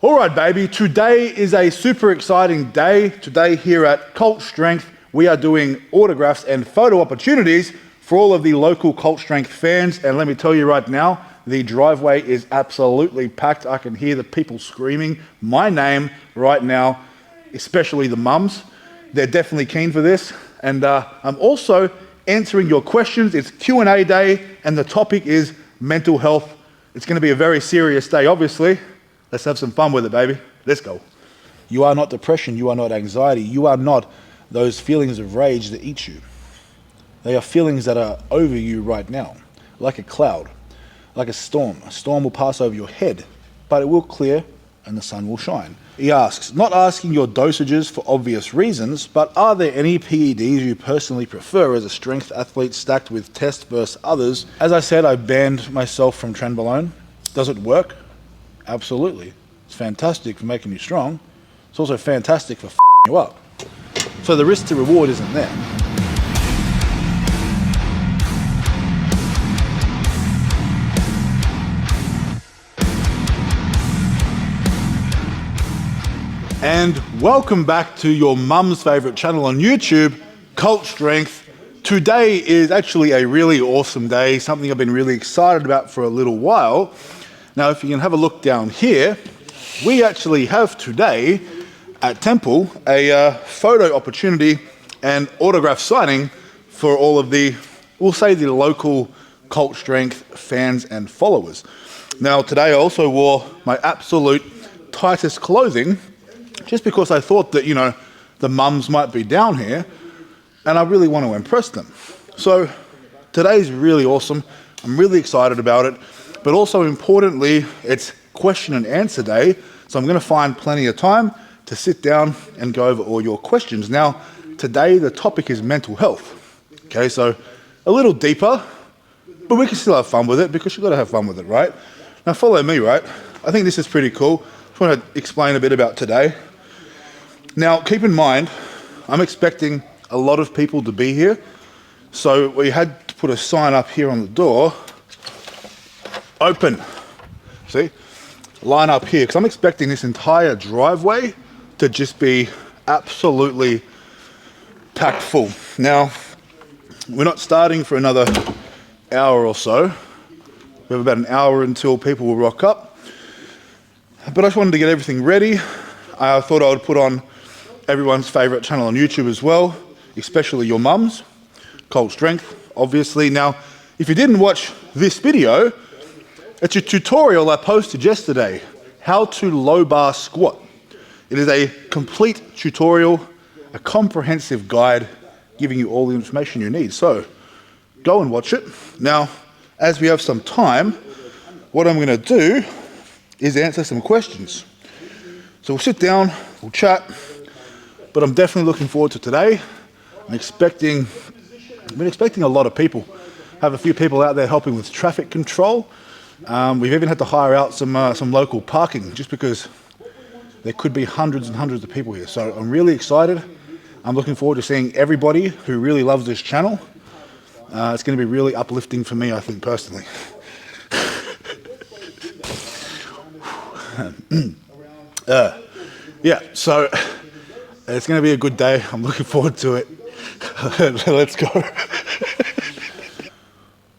All right, baby, today is a super exciting day. Today here at Cult Strength, we are doing autographs and photo opportunities for all of the local Cult Strength fans. And let me tell you right now, the driveway is absolutely packed. I can hear the people screaming my name right now, especially the mums. They're definitely keen for this. And I'm also answering your questions. It's Q&A day, and the topic is mental health. It's going to be a very serious day, obviously. Let's have some fun with it, baby. Let's go. You are not depression. You are not anxiety. You are not those feelings of rage that eat you. They are feelings that are over you right now, like a cloud, like a storm. A storm will pass over your head, but it will clear and the sun will shine. He asks, not asking your dosages for obvious reasons, but are there any PEDs you personally prefer as a strength athlete stacked with test versus others? As I said, I banned myself from Trenbolone. Does it work? Absolutely. It's fantastic for making you strong. It's also fantastic for f***ing you up. So the risk to reward isn't there. And welcome back to your mum's favorite channel on YouTube, Cult Strength. Today is actually a really awesome day, something I've been really excited about for a little while. Now, if you can have a look down here, we actually have today at Temple a photo opportunity and autograph signing for all of the, we'll say the local Cult Strength fans and followers. Now, today I also wore my absolute tightest clothing just because I thought that, you know, the mums might be down here and I really want to impress them. So today's really awesome. I'm really excited about it. But also importantly, it's question and answer day. So I'm going to find plenty of time to sit down and go over all your questions. Now, today the topic is mental health. Okay, so a little deeper, but we can still have fun with it because you've got to have fun with it, right? Now follow me, right? I think this is pretty cool. I want to explain a bit about today. Now, keep in mind, I'm expecting a lot of people to be here. So we had to put a sign up here on the door. Open. See? Line up here, because I'm expecting this entire driveway to just be absolutely packed full. Now, we're not starting for another hour or so. We have about an hour until people will rock up. But I just wanted to get everything ready. I thought I would put on everyone's favorite channel on YouTube as well, especially your mums, Cult Strength, obviously. Now, if you didn't watch this video, it's a tutorial I posted yesterday, how to low bar squat. It is a complete tutorial, a comprehensive guide, giving you all the information you need. So go and watch it. Now, as we have some time, what I'm gonna do is answer some questions. So we'll sit down, we'll chat, but I'm definitely looking forward to today. I've been expecting a lot of people. Have a few people out there helping with traffic control. We've even had to hire out some local parking just because there could be hundreds and hundreds of people here. So I'm really excited. I'm looking forward to seeing everybody who really loves this channel. It's going to be really uplifting for me, I think, personally. Yeah, so it's going to be a good day. I'm looking forward to it. Let's go.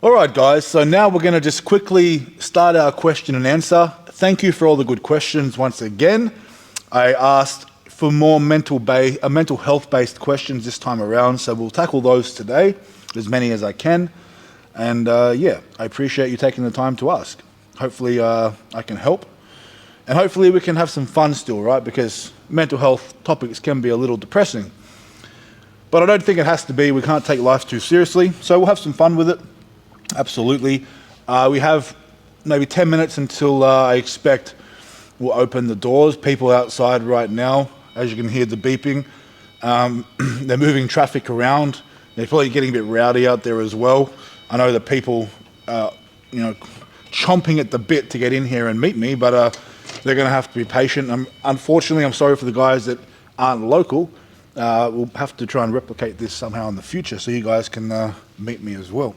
All right, guys, so now we're going to just quickly start our question and answer. Thank you for all the good questions once again. I asked for more mental health-based questions this time around, so we'll tackle those today, as many as I can. And yeah, I appreciate you taking the time to ask. Hopefully I can help. And hopefully we can have some fun still, right? Because mental health topics can be a little depressing. But I don't think it has to be. We can't take life too seriously, so we'll have some fun with it. Absolutely. We have maybe 10 minutes until I expect we'll open the doors. People outside right now, as you can hear the beeping. They're moving traffic around. They're probably getting a bit rowdy out there as well. I know that people are, chomping at the bit to get in here and meet me, but they're going to have to be patient. Unfortunately, I'm sorry for the guys that aren't local. We'll have to try and replicate this somehow in the future so you guys can meet me as well.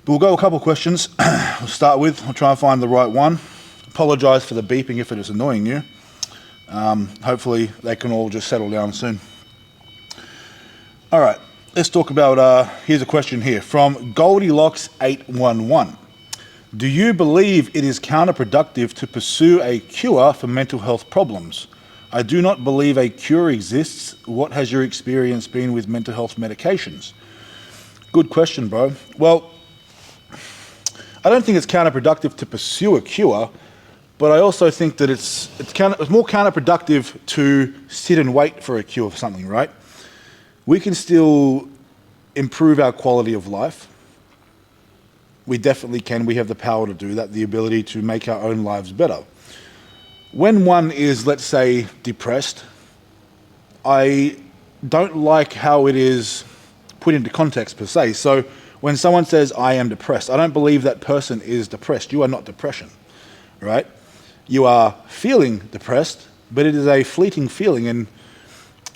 But we'll go a couple of questions. We'll start with, I'll try and find the right one. Apologize for the beeping if it is annoying you. Hopefully they can all just settle down soon. All right, let's talk about, here's a question here from Goldilocks811. Do you believe it is counterproductive to pursue a cure for mental health problems? I do not believe a cure exists. What has your experience been with mental health medications? Good question, bro. Well, I don't think it's counterproductive to pursue a cure, but I also think that it's more counterproductive to sit and wait for a cure for something, right? We can still improve our quality of life. We definitely can. We have the power to do that, the ability to make our own lives better. When one is, let's say, depressed, I don't like how it is put into context per se. So when someone says, I am depressed, I don't believe that person is depressed. You are not depression, right? You are feeling depressed, but it is a fleeting feeling, and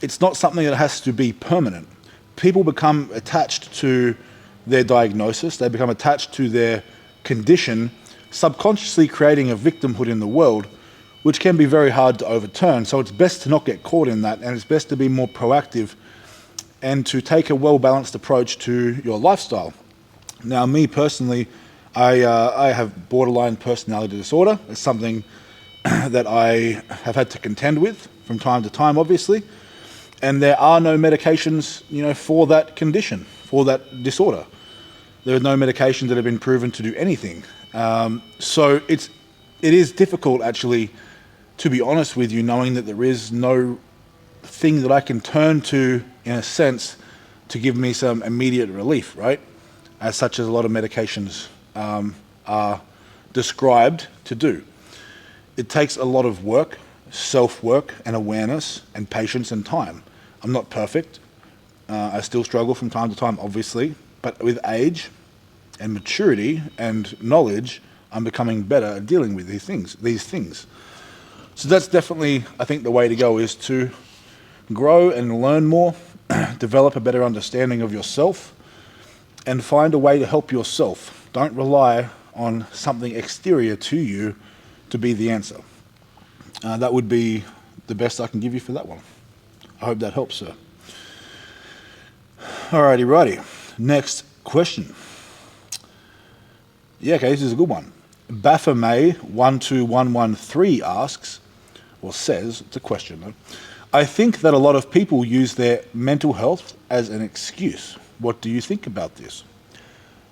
it's not something that has to be permanent. People become attached to their diagnosis, they become attached to their condition, subconsciously creating a victimhood in the world, which can be very hard to overturn. So it's best to not get caught in that, and it's best to be more proactive and to take a well-balanced approach to your lifestyle. Now, me personally, I have borderline personality disorder. It's something that I have had to contend with from time to time, obviously. And there are no medications, for that condition, for that disorder. There are no medications that have been proven to do anything. So it is difficult, actually, to be honest with you, knowing that there is no thing that I can turn to, in a sense, to give me some immediate relief, right? As such as a lot of medications are described to do. It takes a lot of work, self-work and awareness and patience and time. I'm not perfect. I still struggle from time to time, obviously, but with age and maturity and knowledge, I'm becoming better at dealing with these things. So that's definitely, I think, the way to go, is to grow and learn more, develop a better understanding of yourself, and find a way to help yourself. Don't rely on something exterior to you to be the answer. That would be the best I can give you for that one. I hope that helps, sir. Alrighty, righty. Next question. Yeah, okay, this is a good one. Baphomet12113 asks, or says, it's a question though, I think that a lot of people use their mental health as an excuse. What do you think about this?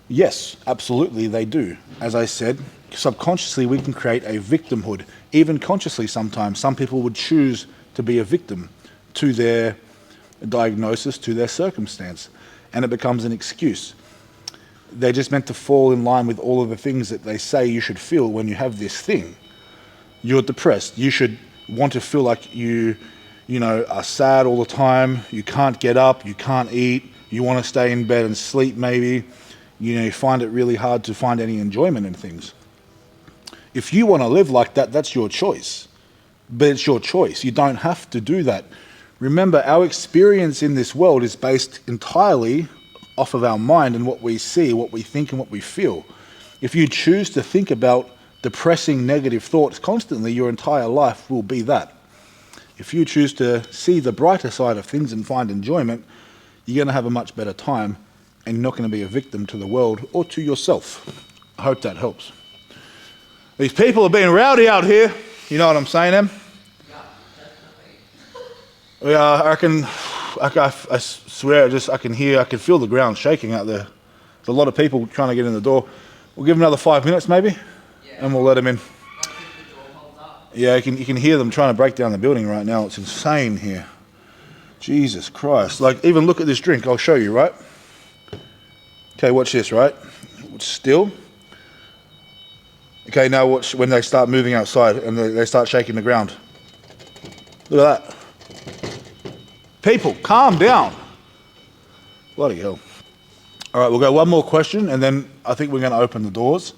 Yes, absolutely they do. As I said, subconsciously we can create a victimhood. Even consciously sometimes, some people would choose to be a victim to their diagnosis, to their circumstance, and it becomes an excuse. They're just meant to fall in line with all of the things that they say you should feel when you have this thing. You're depressed. You should want to feel like you are sad all the time. You can't get up. You can't eat. You want to stay in bed and sleep maybe. You find it really hard to find any enjoyment in things. If you want to live like that, that's your choice. But it's your choice. You don't have to do that. Remember, our experience in this world is based entirely off of our mind and what we see, what we think, and what we feel. If you choose to think about depressing negative thoughts constantly, your entire life will be that. If you choose to see the brighter side of things and find enjoyment, you're going to have a much better time, and you're not going to be a victim to the world or to yourself. I hope that helps. These people are being rowdy out here. You know what I'm saying, Em? Yeah, I swear, I can feel the ground shaking out there. There's a lot of people trying to get in the door. We'll give them another 5 minutes maybe, and we'll let them in. Yeah, you can hear them trying to break down the building right now. It's insane here. Jesus Christ. Like, even look at this drink. I'll show you, right? Okay, watch this, right? Still. Okay, now watch when they start moving outside and they start shaking the ground. Look at that. People, calm down. Bloody hell. All right, we'll go one more question, and then I think we're going to open the doors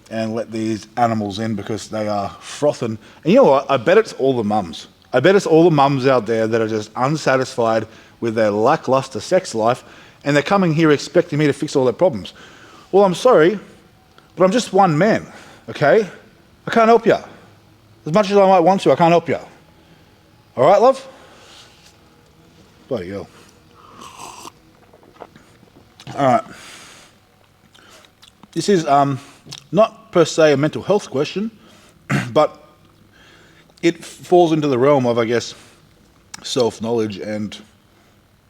and let these animals in because they are frothing. And you know what? I bet it's all the mums. I bet it's all the mums out there that are just unsatisfied with their lackluster sex life, and they're coming here expecting me to fix all their problems. Well, I'm sorry, but I'm just one man, okay? I can't help you. As much as I might want to, I can't help you. All right, love? Bloody hell. All right. This is not per se a mental health question, but it falls into the realm of, I guess, self-knowledge and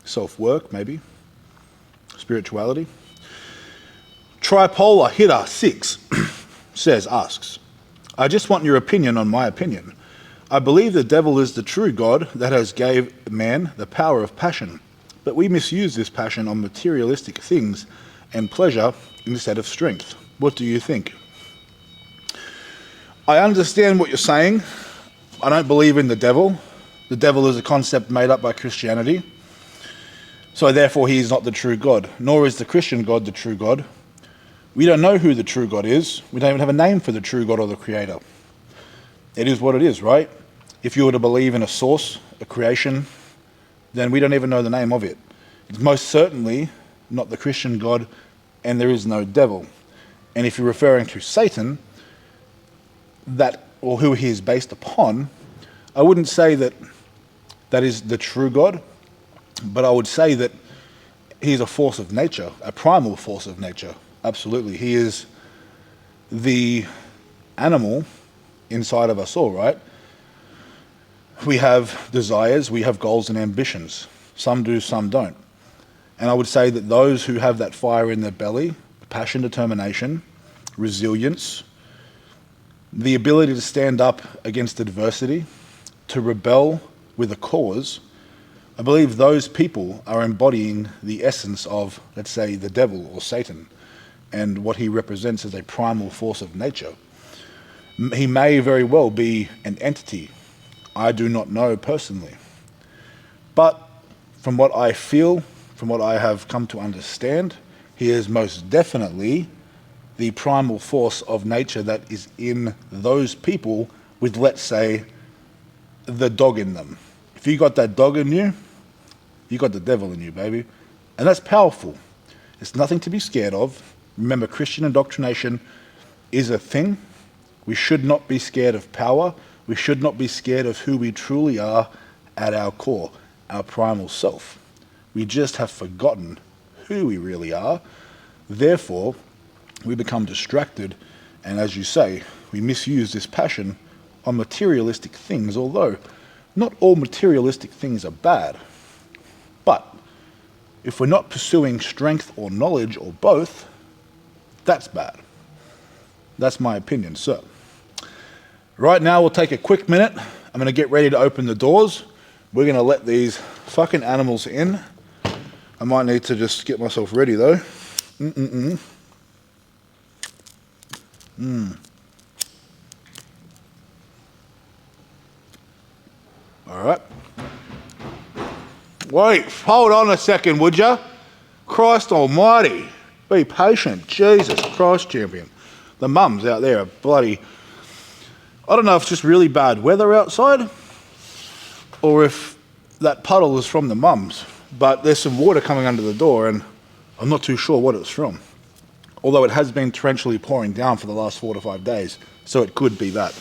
self-work, maybe. Spirituality. Tripolar Hitter 6 asks, I just want your opinion on my opinion. I believe the devil is the true God that has gave man the power of passion, but we misuse this passion on materialistic things and pleasure instead of strength. What do you think? I understand what you're saying. I don't believe in the devil. The devil is a concept made up by Christianity. So therefore he is not the true God, nor is the Christian God the true God. We don't know who the true God is. We don't even have a name for the true God or the creator. It is what it is, right? If you were to believe in a source, a creation, then we don't even know the name of it. It's most certainly not the Christian God, and there is no devil. And if you're referring to Satan, that, or who he is based upon, I wouldn't say that that is the true God, but I would say that he's a force of nature, a primal force of nature. Absolutely. He is the animal inside of us all, right? We have desires, we have goals and ambitions. Some do, some don't. And I would say that those who have that fire in their belly, passion, determination, resilience, the ability to stand up against adversity, to rebel with a cause, I believe those people are embodying the essence of, let's say, the devil or Satan, and what he represents as a primal force of nature. He may very well be an entity. I do not know personally. But from what I feel, from what I have come to understand, he is most definitely the primal force of nature that is in those people with, let's say, the dog in them. If you got that dog in you, you got the devil in you, baby. And that's powerful. It's nothing to be scared of. Remember, Christian indoctrination is a thing. We should not be scared of power. We should not be scared of who we truly are at our core, our primal self. We just have forgotten who we really are. Therefore, we become distracted, and as you say, we misuse this passion on materialistic things, although not all materialistic things are bad. But if we're not pursuing strength or knowledge or both, that's bad. That's my opinion, sir. Right now, we'll take a quick minute. I'm going to get ready to open the doors. We're going to let these fucking animals in. I might need to just get myself ready, though. All right. Wait, hold on a second, would ya? Christ almighty. Be patient. Jesus Christ, champion. The mums out there are bloody... I don't know if it's just really bad weather outside or if that puddle is from the mums, but there's some water coming under the door and I'm not too sure what it's from. Although it has been torrentially pouring down for the last 4 to 5 days, so it could be that.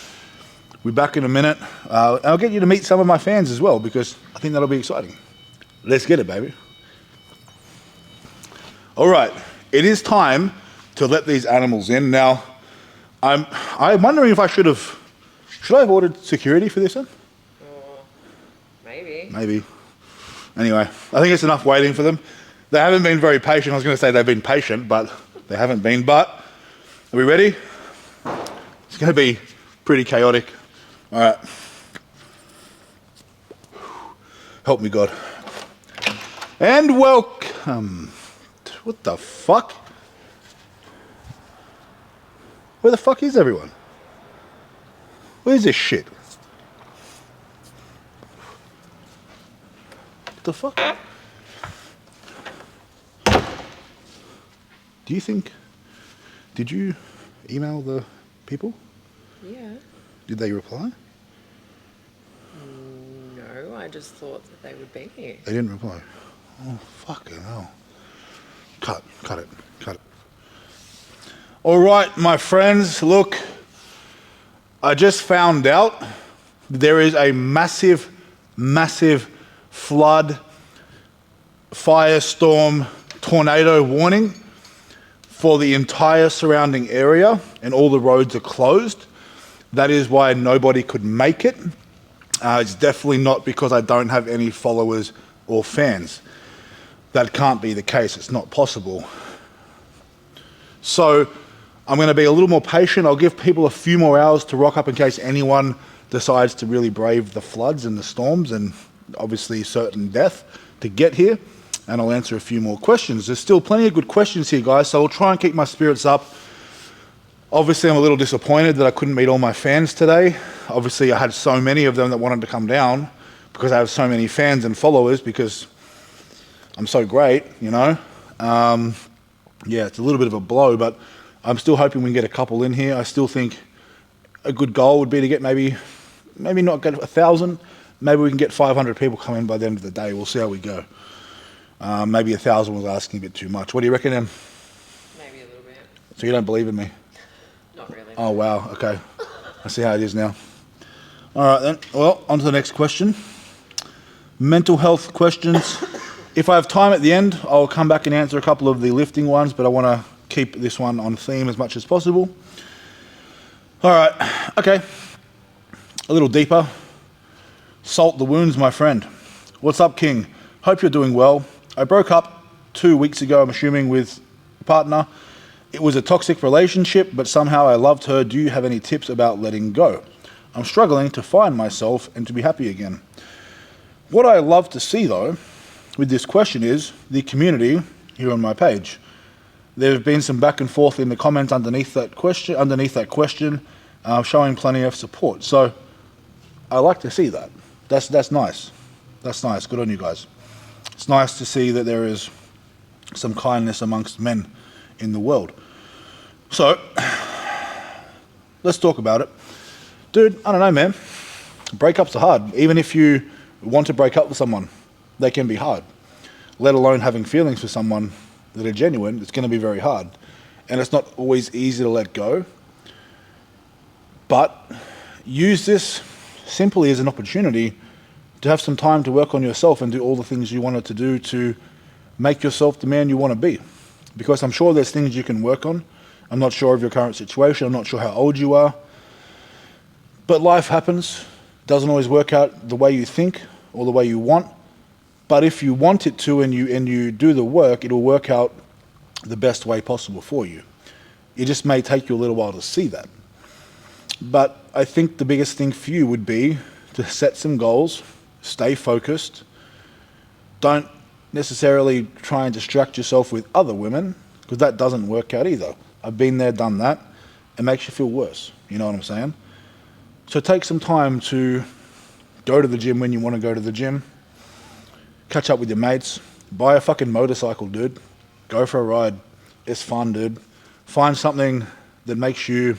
We're back in a minute. I'll get you to meet some of my fans as well because I think that'll be exciting. Let's get it, baby. All right, it is time to let these animals in. Now, I'm wondering if I should I have ordered security for this one? Maybe. Maybe. Anyway, I think it's enough waiting for them. They haven't been very patient. I was going to say they've been patient, but they haven't been. But are we ready? It's going to be pretty chaotic. All right. Help me, God. And welcome. What the fuck? Where the fuck is everyone? Where's this shit? What the fuck? Do you think... Did you email the people? Yeah. Did they reply? No, I just thought that they would be here. They didn't reply. Oh, fucking hell. Cut it. All right, my friends, look, I just found out there is a massive, massive flood, firestorm, tornado warning for the entire surrounding area, and all the roads are closed. That is why nobody could make it. It's definitely not because I don't have any followers or fans. That can't be the case. It's not possible. So I'm going to be a little more patient. I'll give people a few more hours to rock up in case anyone decides to really brave the floods and the storms and obviously certain death to get here. And I'll answer a few more questions. There's still plenty of good questions here, guys, so I'll try and keep my spirits up. Obviously, I'm a little disappointed that I couldn't meet all my fans today. Obviously, I had so many of them that wanted to come down because I have so many fans and followers because I'm so great, you know. Yeah, it's a little bit of a blow, but I'm still hoping we can get a couple in here. I still think a good goal would be to get maybe not get 1,000. Maybe we can get 500 people come in by the end of the day. We'll see how we go. Maybe 1,000 was asking a bit too much. What do you reckon, Em? Maybe a little bit. So you don't believe in me? Not really. Oh, wow. Okay. I see how it is now. All right, then. Well, on to the next question. Mental health questions. If I have time at the end, I'll come back and answer a couple of the lifting ones, but I want to keep this one on theme as much as possible. All right. Okay. A little deeper. Salt the wounds, my friend. What's up, King? Hope you're doing well. I broke up 2 weeks ago, I'm assuming, with a partner. It was a toxic relationship, but somehow I loved her. Do you have any tips about letting go? I'm struggling to find myself and to be happy again. What I love to see, though, with this question is the community here on my page. There have been some back and forth in the comments underneath that question, showing plenty of support. So I like to see that. That's nice. That's nice. Good on you guys. It's nice to see that there is some kindness amongst men in the world. So let's talk about it. Dude, I don't know, man. Breakups are hard. Even if you want to break up with someone, they can be hard. Let alone having feelings for someone that are genuine, it's going to be very hard. And it's not always easy to let go. But use this simply as an opportunity to have some time to work on yourself and do all the things you wanted to do to make yourself the man you want to be. Because I'm sure there's things you can work on. I'm not sure of your current situation. I'm not sure how old you are. But life happens. Doesn't always work out the way you think or the way you want. But if you want it to and you do the work, it'll work out the best way possible for you. It just may take you a little while to see that. But I think the biggest thing for you would be to set some goals, stay focused. Don't necessarily try and distract yourself with other women, because that doesn't work out either. I've been there, done that. It makes you feel worse. You know what I'm saying? So take some time to go to the gym when you want to go to the gym. Catch up with your mates. Buy a fucking motorcycle, dude. Go for a ride. It's fun, dude. Find something that makes you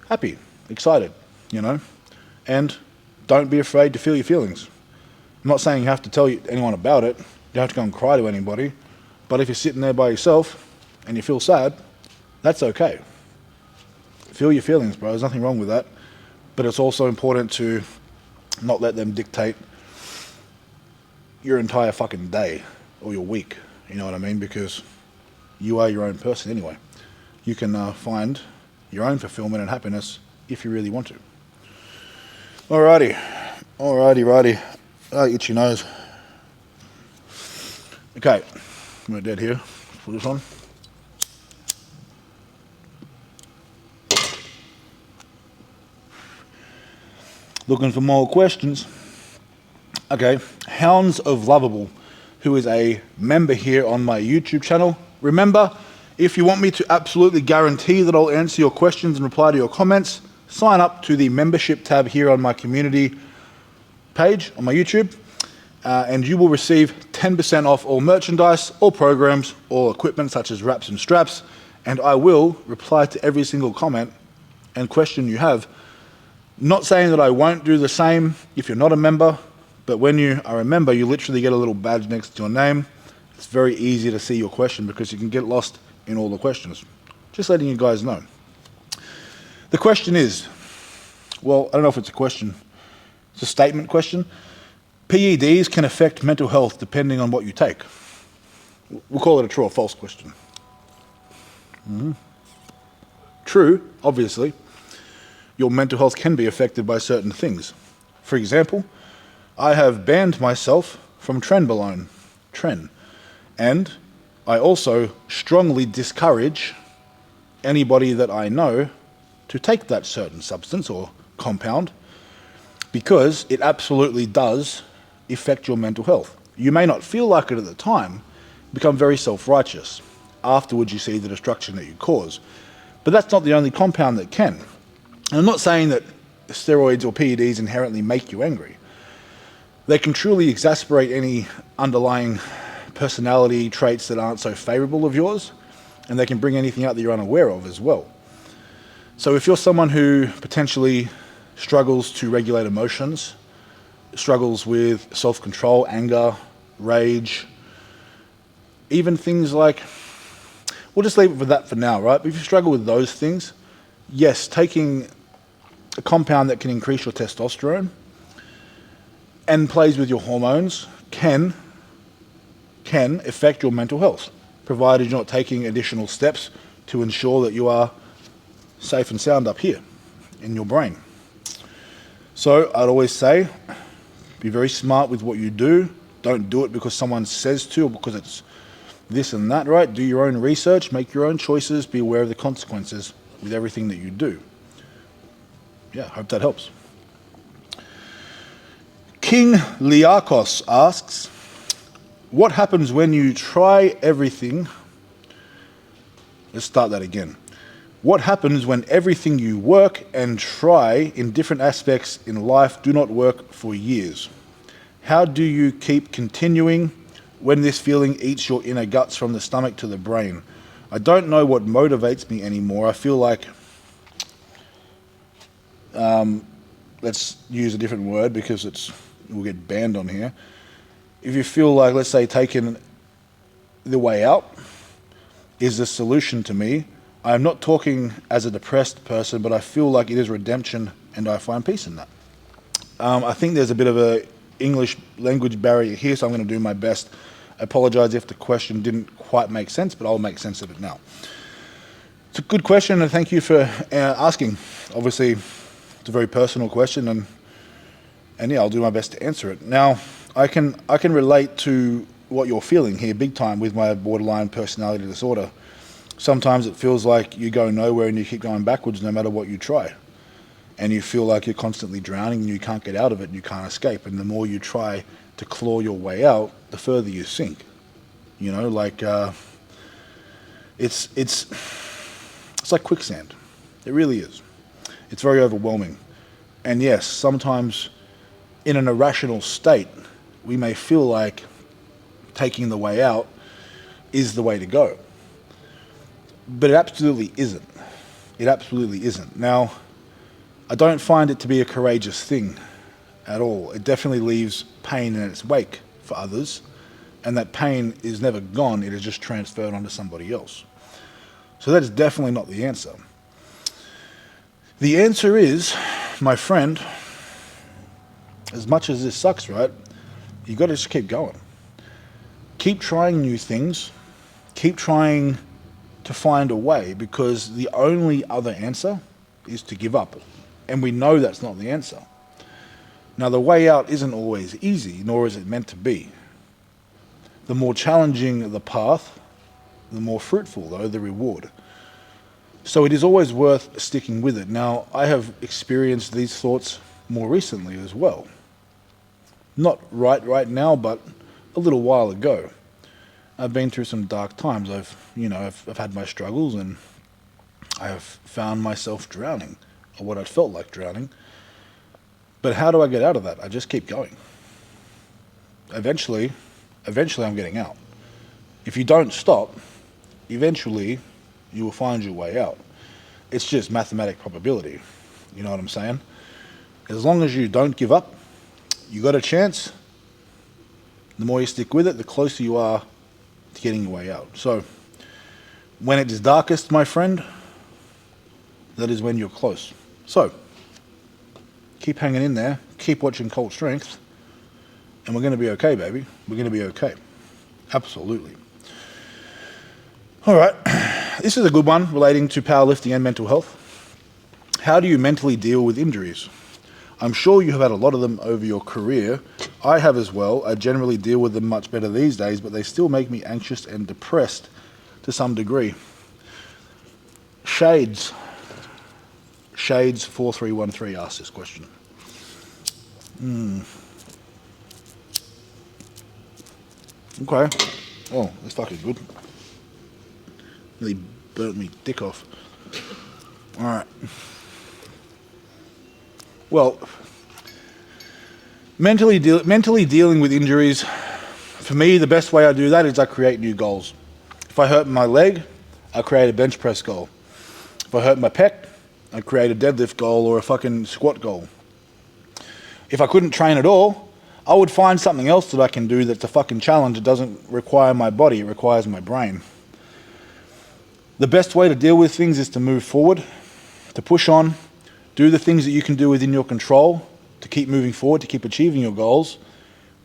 happy, excited, you know? And don't be afraid to feel your feelings. I'm not saying you have to tell anyone about it. You don't have to go and cry to anybody. But if you're sitting there by yourself and you feel sad, that's okay. Feel your feelings, bro. There's nothing wrong with that. But it's also important to not let them dictate your entire fucking day or your week. You know what I mean? Because you are your own person anyway. You can find your own fulfillment and happiness if you really want to. Alrighty. Itchy nose. Okay. We're dead here. Put this on. Looking for more questions. Okay, Hounds of Lovable, who is a member here on my YouTube channel. Remember, if you want me to absolutely guarantee that I'll answer your questions and reply to your comments, sign up to the membership tab here on my community page on my YouTube, and you will receive 10% off all merchandise, all programs, all equipment such as wraps and straps, and I will reply to every single comment and question you have. Not saying that I won't do the same if you're not a member, but when you are a member, you literally get a little badge next to your name. It's very easy to see your question because you can get lost in all the questions. Just letting you guys know. The question is, well, I don't know if it's a question. It's a statement question. PEDs can affect mental health depending on what you take. We'll call it a true or false question. True, obviously. Your mental health can be affected by certain things. For example, I have banned myself from trenbolone, and I also strongly discourage anybody that I know to take that certain substance or compound because it absolutely does affect your mental health. You may not feel like it at the time, become very self-righteous. Afterwards you see the destruction that you cause. But that's not the only compound that can. And I'm not saying that steroids or PEDs inherently make you angry. They can truly exacerbate any underlying personality traits that aren't so favorable of yours, and they can bring anything out that you're unaware of as well. So if you're someone who potentially struggles to regulate emotions, struggles with self-control, anger, rage, even things like, we'll just leave it for that for now, right? But if you struggle with those things, yes, taking a compound that can increase your testosterone and plays with your hormones can affect your mental health, provided you're not taking additional steps to ensure that you are safe and sound up here in your brain. So I'd always say, be very smart with what you do. Don't do it because someone says to or because it's this and that, right? Do your own research, make your own choices, be aware of the consequences with everything that you do. Yeah, hope that helps. King Liakos asks, what happens when you try everything? Let's start that again. What happens when everything you work and try in different aspects in life do not work for years? How do you keep continuing when this feeling eats your inner guts from the stomach to the brain? I don't know what motivates me anymore. I feel like, let's use a different word because we'll get banned on here. If you feel like, let's say, taking the way out is the solution to me, I'm not talking as a depressed person, but I feel like it is redemption and I find peace in that. I think there's a bit of a English language barrier here, so I'm going to do my best. I apologize if the question didn't quite make sense, but I'll make sense of it now. It's a good question, and thank you for asking. Obviously, it's a very personal question, and yeah, I'll do my best to answer it. Now, I can relate to what you're feeling here big time with my borderline personality disorder. Sometimes it feels like you go nowhere and you keep going backwards no matter what you try. And you feel like you're constantly drowning and you can't get out of it and you can't escape. And the more you try to claw your way out, the further you sink. You know, like it's like quicksand. It really is. It's very overwhelming. And yes, sometimes in an irrational state, we may feel like taking the way out is the way to go. But it absolutely isn't. It absolutely isn't. Now, I don't find it to be a courageous thing at all. It definitely leaves pain in its wake for others, and that pain is never gone, it is just transferred onto somebody else. So that's definitely not the answer. The answer is, my friend, as much as this sucks, right, you got to just keep going. Keep trying new things. Keep trying to find a way, because the only other answer is to give up. And we know that's not the answer. Now, the way out isn't always easy, nor is it meant to be. The more challenging the path, the more fruitful, though, the reward. So it is always worth sticking with it. Now, I have experienced these thoughts more recently as well. Not right now, but a little while ago. I've been through some dark times. I've had my struggles, and I have found myself drowning, or what I felt like drowning. But how do I get out of that? I just keep going. Eventually I'm getting out. If you don't stop, eventually you will find your way out. It's just mathematic probability. You know what I'm saying? As long as you don't give up, you got a chance. The more you stick with it, the closer you are to getting your way out. So when it is darkest, my friend, that is when you're close. So, keep hanging in there, keep watching Cult Strength, and we're going to be okay, baby. We're going to be okay. Absolutely. All right, this is a good one relating to powerlifting and mental health. How do you mentally deal with injuries? I'm sure you have had a lot of them over your career. I have as well. I generally deal with them much better these days, but they still make me anxious and depressed to some degree. Shades 4313 asked this question. Okay. Oh, that's fucking good. Really burnt me dick off. All right. Well, mentally dealing with injuries, for me, the best way I do that is I create new goals. If I hurt my leg, I create a bench press goal. If I hurt my pec, I create a deadlift goal or a fucking squat goal. If I couldn't train at all, I would find something else that I can do that's a fucking challenge. It doesn't require my body, it requires my brain. The best way to deal with things is to move forward, to push on, do the things that you can do within your control to keep moving forward, to keep achieving your goals.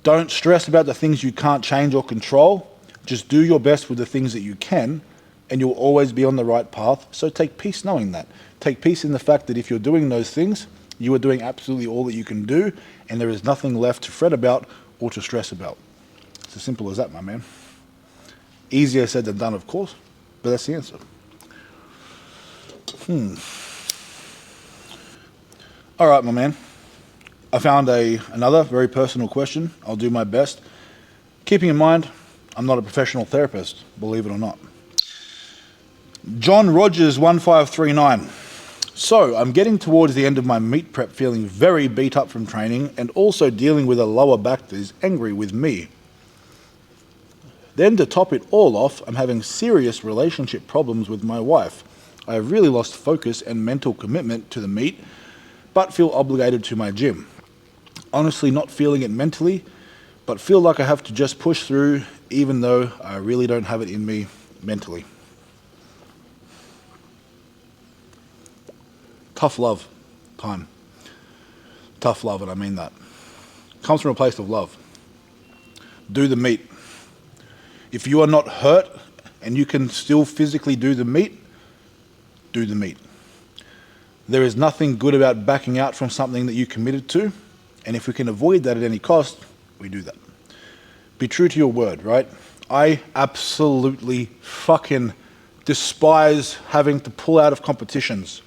Don't stress about the things you can't change or control. Just do your best with the things that you can, and you'll always be on the right path. So take peace knowing that. Take peace in the fact that if you're doing those things, you are doing absolutely all that you can do, and there is nothing left to fret about or to stress about. It's as simple as that, my man. Easier said than done, of course, but that's the answer. All right, my man. I found another very personal question. I'll do my best. Keeping in mind, I'm not a professional therapist, believe it or not. John Rogers 1539. So, I'm getting towards the end of my meet prep feeling very beat up from training and also dealing with a lower back that is angry with me. Then to top it all off, I'm having serious relationship problems with my wife. I have really lost focus and mental commitment to the meet, but feel obligated to my gym. Honestly not feeling it mentally, but feel like I have to just push through even though I really don't have it in me mentally. Tough love time. Tough love, and I mean that. Comes from a place of love. Do the meet. If you are not hurt and you can still physically do the meet, do the meet. There is nothing good about backing out from something that you committed to, and if we can avoid that at any cost, we do that. Be true to your word, right? I absolutely fucking despise having to pull out of competitions.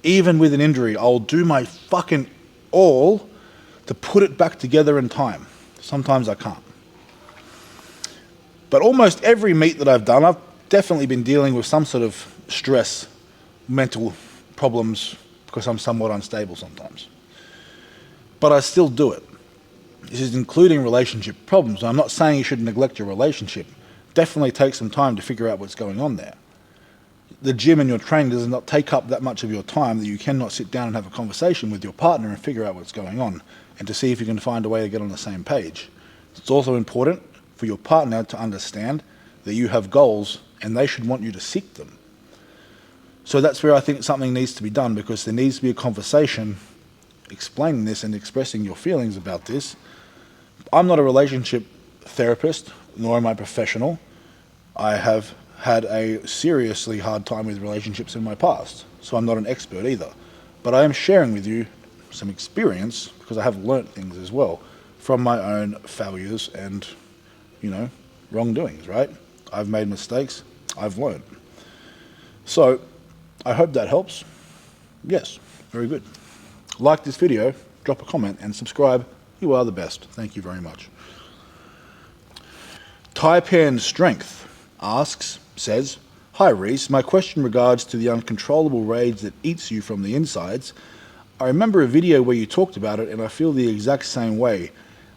Even with an injury, I'll do my fucking all to put it back together in time. Sometimes I can't. But almost every meet that I've done, I've definitely been dealing with some sort of stress, mental problems, because I'm somewhat unstable sometimes. But I still do it. This is including relationship problems. I'm not saying you should neglect your relationship. Definitely take some time to figure out what's going on there. The gym and your training does not take up that much of your time that you cannot sit down and have a conversation with your partner and figure out what's going on and to see if you can find a way to get on the same page. It's also important for your partner to understand that you have goals and they should want you to seek them. So that's where I think something needs to be done, because there needs to be a conversation explaining this and expressing your feelings about this. I'm not a relationship therapist, nor am I professional. I have had a seriously hard time with relationships in my past, so I'm not an expert either. But I am sharing with you some experience, because I have learnt things as well from my own failures and, wrongdoings, right? I've made mistakes, I've learned. So, I hope that helps. Yes, very good. Like this video, drop a comment and subscribe. You are the best. Thank you very much. Taipan Strength says, Hi Reese, my question regards to the uncontrollable rage that eats you from the insides. I remember a video where you talked about it and I feel the exact same way.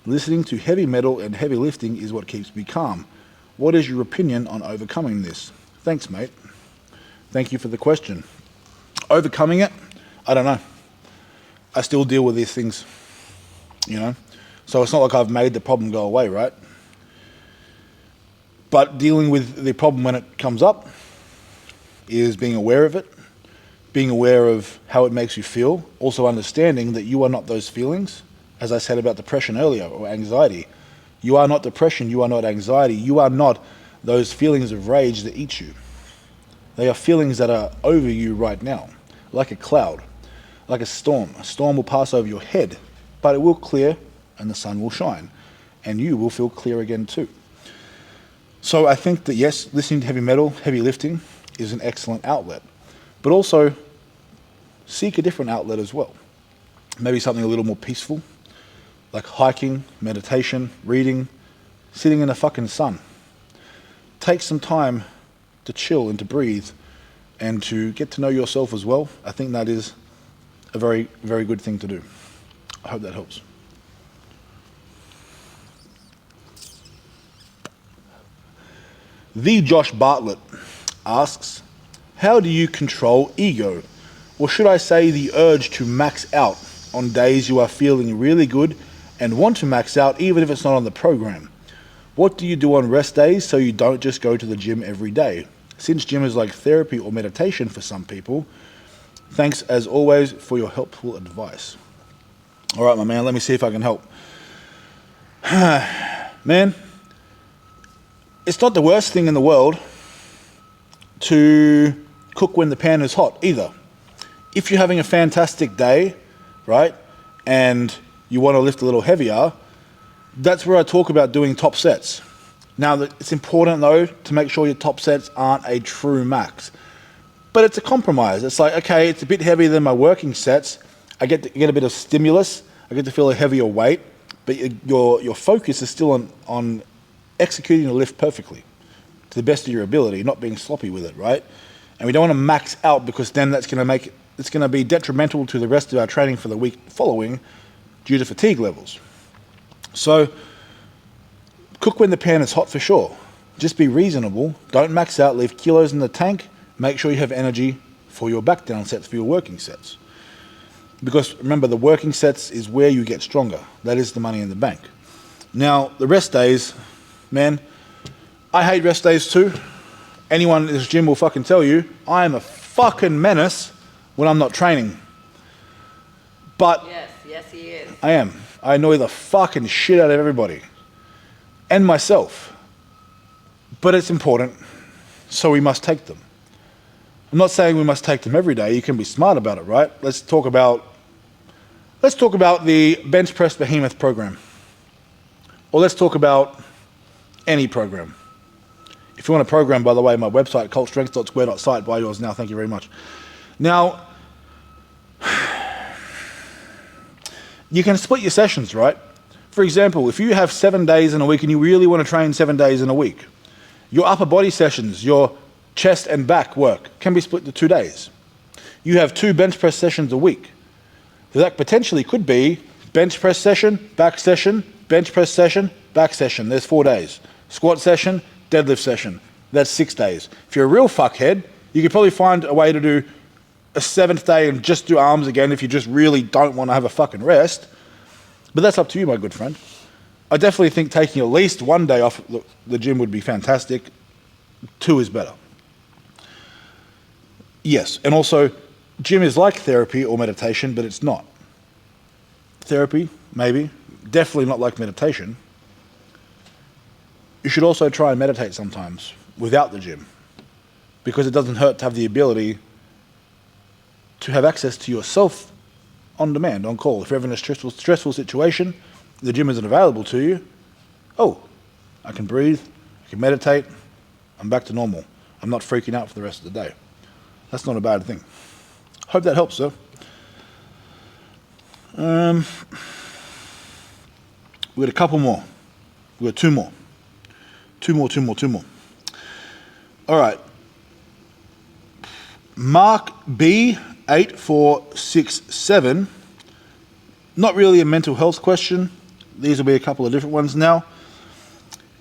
Listening to heavy metal and heavy lifting is what keeps me calm. What is your opinion on overcoming this? Thanks, mate. Thank you for the question. Overcoming it? I don't know. I still deal with these things, So it's not like I've made the problem go away, right? But dealing with the problem when it comes up is being aware of it, being aware of how it makes you feel, also understanding that you are not those feelings. As I said about depression earlier, or anxiety. You are not depression, you are not anxiety, you are not those feelings of rage that eat you. They are feelings that are over you right now, like a cloud, like a storm. A storm will pass over your head, but it will clear and the sun will shine, and you will feel clear again too. So I think that yes, listening to heavy metal, heavy lifting is an excellent outlet, but also seek a different outlet as well. Maybe something a little more peaceful, like hiking, meditation, reading, sitting in the fucking sun. Take some time to chill and to breathe and to get to know yourself as well. I think that is a very, very good thing to do. I hope that helps. The Josh Bartlett asks, how do you control ego? Or should I say the urge to max out on days you are feeling really good and want to max out even if it's not on the program? What do you do on rest days so you don't just go to the gym every day? Since gym is like therapy or meditation for some people, thanks as always for your helpful advice. All right, my man, let me see if I can help. Man, it's not the worst thing in the world to cook when the pan is hot either. If you're having a fantastic day, right, and you want to lift a little heavier, that's where I talk about doing top sets. Now, it's important though to make sure your top sets aren't a true max, but it's a compromise. It's like, okay, it's a bit heavier than my working sets. I get a bit of stimulus. I get to feel a heavier weight, but your focus is still on executing the lift perfectly to the best of your ability, not being sloppy with it, right? And we don't want to max out because then it's going to be detrimental to the rest of our training for the week following due to fatigue levels. So cook when the pan is hot for sure. Just be reasonable. Don't max out. Leave kilos in the tank. Make sure you have energy for your back down sets, for your working sets. Because remember, the working sets is where you get stronger. That is the money in the bank. Now, the rest days, man, I hate rest days too. Anyone in this gym will fucking tell you, I am a fucking menace when I'm not training. But Yes, he is. I am. I annoy the fucking shit out of everybody. And myself. But it's important, so we must take them. I'm not saying we must take them every day. You can be smart about it, right? Let's talk about the bench press behemoth program. Or let's talk about any program. If you want a program, by the way, my website, cultstrength.square.site, buy yours now. Thank you very much. Now, you can split your sessions, right? For example, if you have 7 days in a week and you really want to train 7 days in a week, your upper body sessions, your chest and back work can be split to 2 days. You have 2 bench press sessions a week. So that potentially could be bench press session, back session, bench press session, back session. There's 4 days. Squat session, deadlift session. That's 6 days. If you're a real fuckhead, you could probably find a way to do a 7th day and just do arms again if you just really don't want to have a fucking rest. But that's up to you, my good friend. I definitely think taking at least 1 day off the gym would be fantastic. 2 is better. Yes, and also, gym is like therapy or meditation, but it's not. Therapy, maybe. Definitely not like meditation. You should also try and meditate sometimes without the gym, because it doesn't hurt to have the ability to have access to yourself on demand, on call. If you're having a stressful situation, the gym isn't available to you. Oh, I can breathe, I can meditate, I'm back to normal. I'm not freaking out for the rest of the day. That's not a bad thing. Hope that helps, sir. We got a couple more. We got 2 more. 2 more. All right. Mark B8467. Not really a mental health question. These will be a couple of different ones now.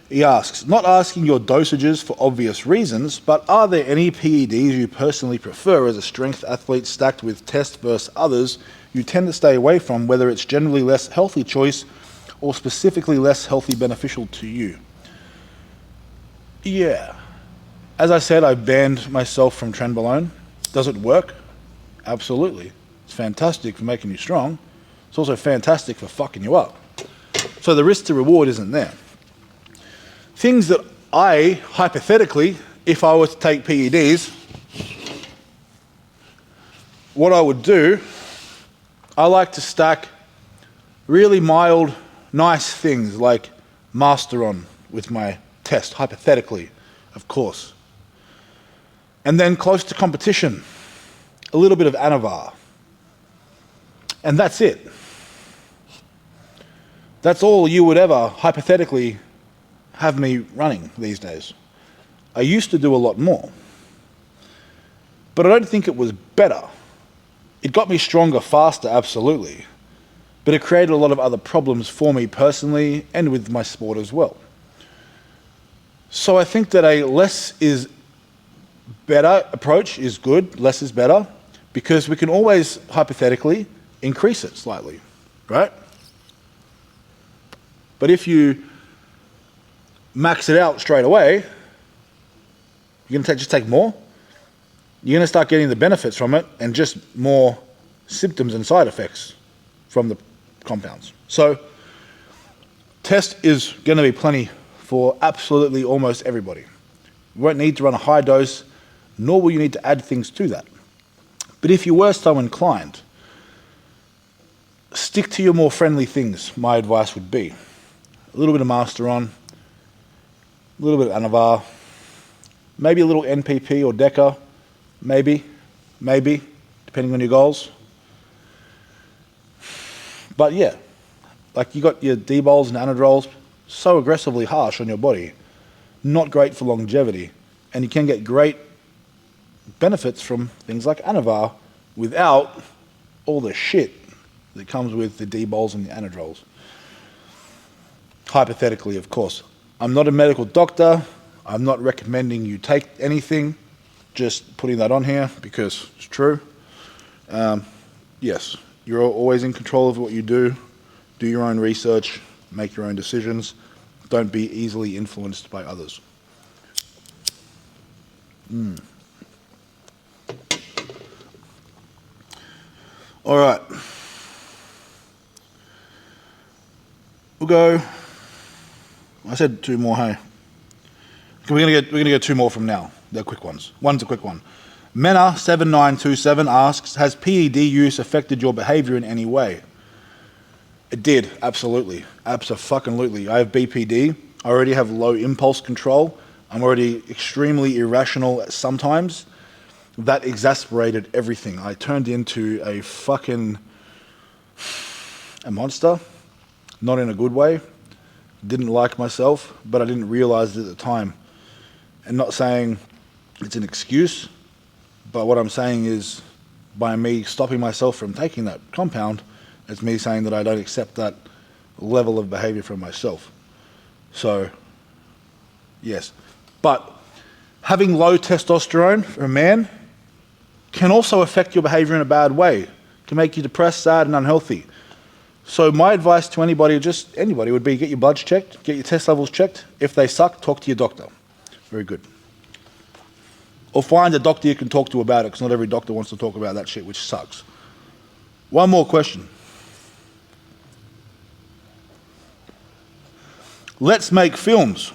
He asks, not asking your dosages for obvious reasons, but are there any PEDs you personally prefer as a strength athlete stacked with test versus others you tend to stay away from, whether it's generally less healthy choice or specifically less healthy beneficial to you? Yeah. As I said, I banned myself from Trenbolone. Does it work? Absolutely. It's fantastic for making you strong. It's also fantastic for fucking you up. So the risk to reward isn't there. Things that I, hypothetically, if I were to take PEDs, what I would do, I like to stack really mild, nice things like Masteron with my test, hypothetically, of course. And then close to competition, a little bit of Anavar. And that's it. That's all you would ever, hypothetically, have me running these days. I used to do a lot more. But I don't think it was better. It got me stronger faster, absolutely. But it created a lot of other problems for me personally and with my sport as well. So I think that a less is better approach is good, less is better, because we can always, hypothetically, increase it slightly, right? But if you max it out straight away, you're going to just take more. You're going to start getting the benefits from it and just more symptoms and side effects from the compounds. So test is going to be plenty for absolutely almost everybody. You won't need to run a high dose, nor will you need to add things to that. But if you were so inclined, stick to your more friendly things, my advice would be. A little bit of Masteron, a little bit of Anavar, maybe a little NPP or Deca, maybe, depending on your goals. But yeah, like you got your D-bols and Anadrols, so aggressively harsh on your body, not great for longevity, and you can get great benefits from things like Anavar without all the shit that comes with the D-bols and the Anadrols. Hypothetically, of course. I'm not a medical doctor. I'm not recommending you take anything. Just putting that on here because it's true. Yes, you're always in control of what you do. Do your own research. Make your own decisions. Don't be easily influenced by others. All right. We'll go. I said two more, hey. We're gonna get two more from now. They're quick ones. One's a quick one. Mena7927 asks, has PED use affected your behavior in any way? It did, absolutely. Abso-fucking-lutely. I have BPD. I already have low impulse control. I'm already extremely irrational sometimes. That exasperated everything. I turned into a monster. Not in a good way. Didn't like myself, but I didn't realize it at the time. And not saying it's an excuse, but what I'm saying is by me stopping myself from taking that compound, it's me saying that I don't accept that level of behavior from myself. So, yes. But having low testosterone for a man can also affect your behavior in a bad way. It can make you depressed, sad, and unhealthy. So my advice to anybody, just anybody, would be get your bloods checked, get your test levels checked. If they suck, talk to your doctor. Very good. Or find a doctor you can talk to about it, because not every doctor wants to talk about that shit, which sucks. One more question. Let's make films.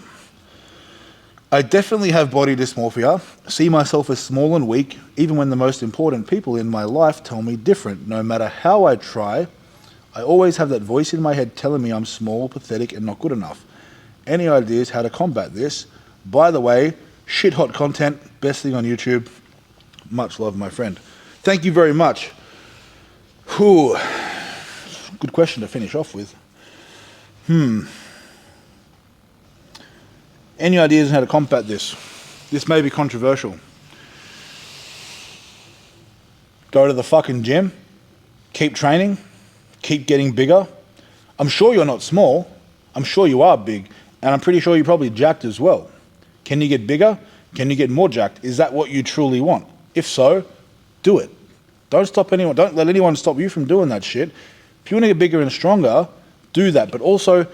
I definitely have body dysmorphia, see myself as small and weak, even when the most important people in my life tell me different. No matter how I try, I always have that voice in my head telling me I'm small, pathetic, and not good enough. Any ideas how to combat this? By the way, shit hot content, best thing on YouTube. Much love, my friend. Thank you very much. Whew. Good question to finish off with. Any ideas on how to combat this? This may be controversial. Go to the fucking gym. Keep training. Keep getting bigger. I'm sure you're not small. I'm sure you are big. And I'm pretty sure you're probably jacked as well. Can you get bigger? Can you get more jacked? Is that what you truly want? If so, do it. Don't let anyone stop you from doing that shit. If you want to get bigger and stronger, do that. But also,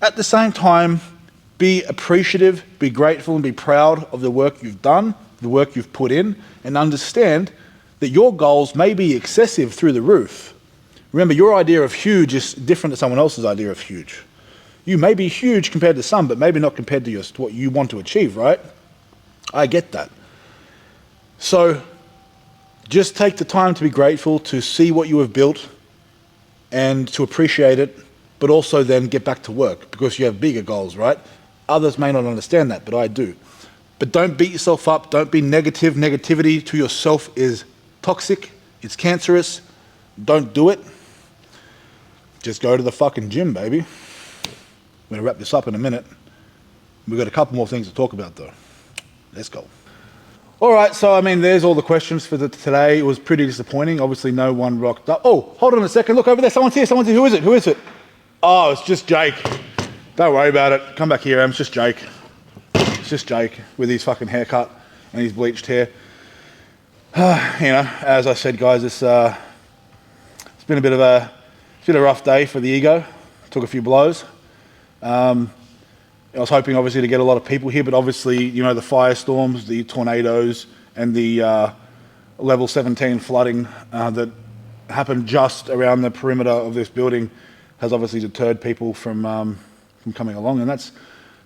at the same time, be appreciative, be grateful, and be proud of the work you've done, the work you've put in, and understand that your goals may be excessive through the roof. Remember, your idea of huge is different to someone else's idea of huge. You may be huge compared to some, but maybe not compared to what you want to achieve, right? I get that. So just take the time to be grateful, to see what you have built and to appreciate it, but also then get back to work because you have bigger goals, right? Others may not understand that, but I do. But don't beat yourself up. Don't be negative. Negativity to yourself is toxic. It's cancerous. Don't do it. Just go to the fucking gym, baby. I'm going to wrap this up in a minute. We've got a couple more things to talk about, though. Let's go. All right, so, I mean, there's all the questions for today. It was pretty disappointing. Obviously, no one rocked up. Oh, hold on a second. Look over there. Someone's here. Someone's here. Who is it? Who is it? Oh, it's just Jake. Don't worry about it. Come back here, Em. It's just Jake. It's just Jake with his fucking haircut and his bleached hair. You know, as I said, guys, it's been a bit of a rough day for the ego. Took a few blows. I was hoping, obviously, to get a lot of people here, but obviously, you know, the firestorms, the tornadoes, and the level 17 flooding that happened just around the perimeter of this building has obviously deterred people from coming along, and that's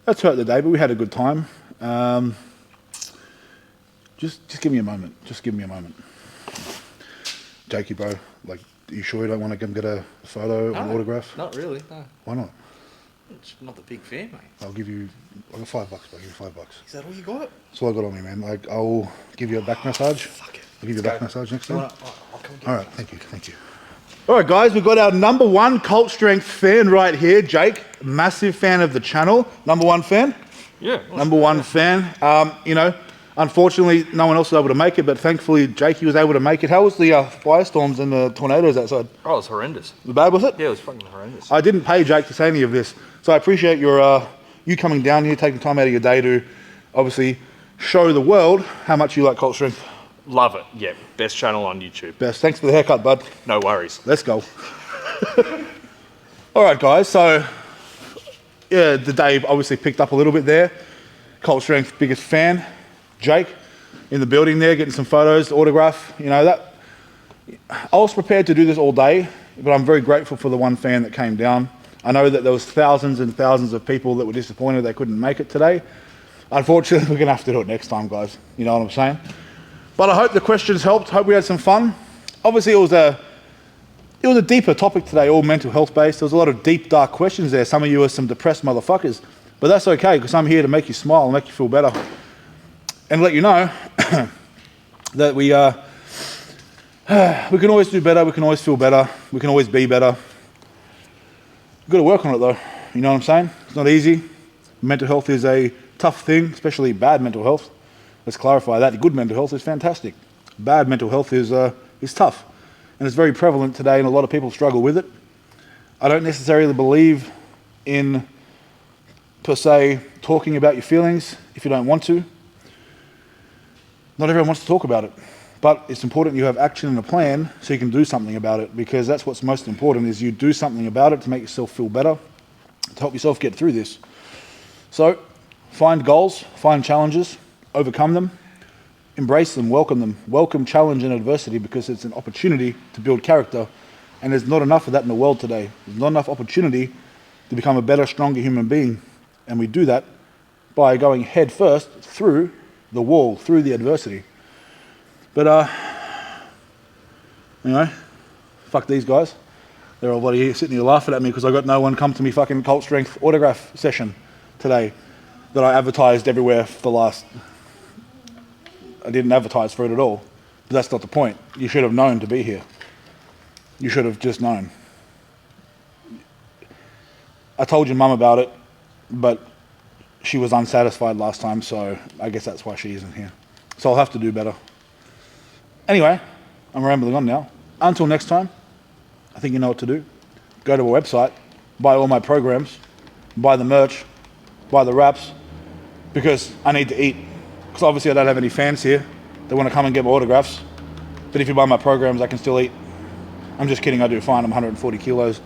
hurt the day. But we had a good time. Just give me a moment. Just give me a moment. Jakey, bro, like, are you sure you don't want to come get a photo or an autograph? Not really, no. Why not? I'm not the big fan, mate. I'll give you, I got $5, bro. I'll give you $5. Is that all you got? That's all I got on me, man. I'll give you a back massage. Fuck it. I'll give you a back massage next time. I'll come get All right, thank you, thank you. All right, guys, we've got our number one Cult Strength fan right here, Jake. Massive fan of the channel. Number one fan? Yeah. Number one fan. You know, unfortunately, no one else was able to make it, but thankfully, Jakey was able to make it. How was the firestorms and the tornadoes outside? Oh, it was horrendous. Was it bad, was it? Yeah, it was fucking horrendous. I didn't pay Jake to say any of this, so I appreciate your you coming down here, taking time out of your day to obviously show the world how much you like Cult Strength. Love it. Yeah, best channel on YouTube. Best. Thanks for the haircut, bud. No worries. Let's go. All right, guys. So, yeah, the day obviously picked up a little bit there. Cult Strength, biggest fan. Jake in the building there, getting some photos, autograph. You know, that I was prepared to do this all day, but I'm very grateful for the one fan that came down. I know that there was thousands and thousands of people that were disappointed they couldn't make it today. Unfortunately, we're going to have to do it next time, guys. You know what I'm saying? But I hope the questions helped. Hope we had some fun. Obviously, it was a deeper topic today, all mental health based. There was a lot of deep, dark questions there. Some of you are some depressed motherfuckers. But that's okay, because I'm here to make you smile and make you feel better. And let you know that we can always do better, we can always feel better, we can always be better. We've got to work on it though, you know what I'm saying? It's not easy. Mental health is a tough thing, especially bad mental health. Let's clarify that. Good mental health is fantastic. Bad mental health is tough. And it's very prevalent today and a lot of people struggle with it. I don't necessarily believe in, per se, talking about your feelings if you don't want to. Not everyone wants to talk about it, but it's important you have action and a plan so you can do something about it, because that's what's most important, is you do something about it to make yourself feel better, to help yourself get through this. So find goals, find challenges, overcome them, embrace them, welcome challenge and adversity, because it's an opportunity to build character, and there's not enough of that in the world today. There's not enough opportunity to become a better, stronger human being, and we do that by going head first through the wall, through the adversity. But anyway, fuck these guys. They're all bloody here sitting here laughing at me because I got no one come to me fucking Cult Strength autograph session today that I advertised everywhere for the last... I didn't advertise for it at all. But that's not the point. You should have known to be here. You should have just known. I told your mum about it, but she was unsatisfied last time, so I guess that's why she isn't here. So I'll have to do better. Anyway, I'm rambling on now. Until next time, I think you know what to do. Go to our website, buy all my programs, buy the merch, buy the wraps, because I need to eat. Because obviously I don't have any fans here that want to come and get my autographs. But if you buy my programs, I can still eat. I'm just kidding, I do fine. I'm 140 kilos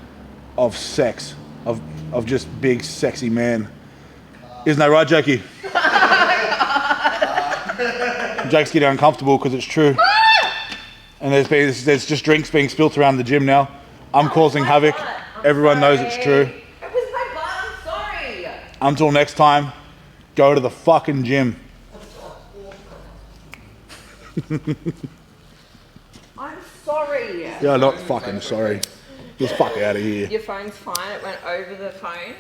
of sex, of just big, sexy man. Isn't that right, Jakey? Jake's getting uncomfortable because it's true. And there's just drinks being spilt around the gym now. I'm causing havoc. Everyone knows it's true. It was my butt. I'm sorry. Until next time, go to the fucking gym. I'm sorry. Yeah, not fucking sorry. Just fuck out of here. Your phone's fine. It went over the phone.